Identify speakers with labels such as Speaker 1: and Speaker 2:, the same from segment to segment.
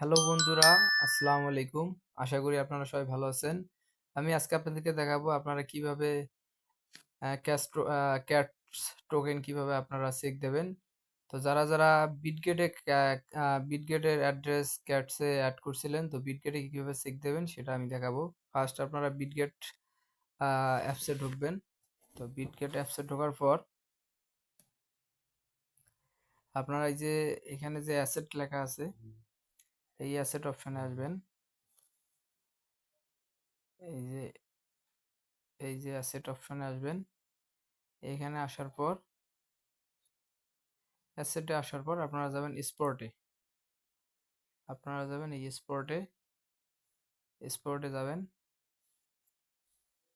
Speaker 1: Hello বন্ধুরা, আসসালামু আলাইকুম। আশা করি আপনারা সবাই ভালো আছেন। আমি আজকে আপনাদেরকে দেখাবো আপনারা কিভাবে ক্যাটস টোকেন কিভাবে আপনারা চেক দেবেন। তো যারা বিটগেটের অ্যাড্রেস ক্যাটসে অ্যাড করছিলেন, তো বিটগেটে কিভাবে চেক দেবেন সেটা আমি দেখাবো। ফার্স্ট আপনারা বিটগেট অ্যাপসে ঢুকবেন। তো বিটগেট অ্যাপসে ঢোকার পর আপনারা এই যে এখানে যে অ্যাসেট লেখা আছে, এই অ্যাসেট অপশনে আসবেন। এই যে অ্যাসেট অপশনে আসবেন। এখানে আসার পর অ্যাসেটে আসার পর আপনারা যাবেন স্পোর্টে। এই স্পোর্টে যাবেন।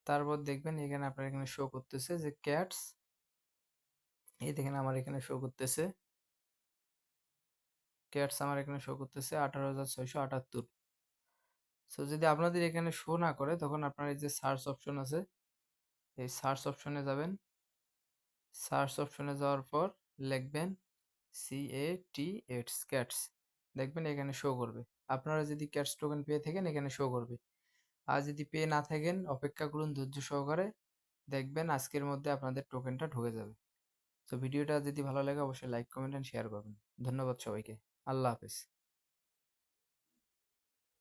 Speaker 1: তারপর দেখবেন এখানে আপনার এখানে শো করতেছে যে ক্যাটস। এই দেখেন আমার এখানে শো করতেছে আমার এখানে শো করতেছে 18,678। সো যদি আপনাদের এখানে শো না করে তখন আপনার এই যে সার্চ অপশন আছে, এই সার্চ অপশনে যাবেন। সার্চ অপশনে যাওয়ার পর লিখবেন CATS ক্যাটস। দেখবেন এখানে শো করবে। আপনারা যদি ক্যাটস টোকেন পেয়ে থাকেন এখানে শো করবে। আর যদি পেয়ে না থাকেন অপেক্ষা করুন ধৈর্য সহকারে। দেখবেন আজকের মধ্যে আপনাদের টোকেনটা ঢুকে যাবে। তো ভিডিওটা যদি ভালো লাগে অবশ্যই লাইক কমেন্ট এন্ড শেয়ার করবেন। ধন্যবাদ সবাইকে। আল্লাহ হাফেজ।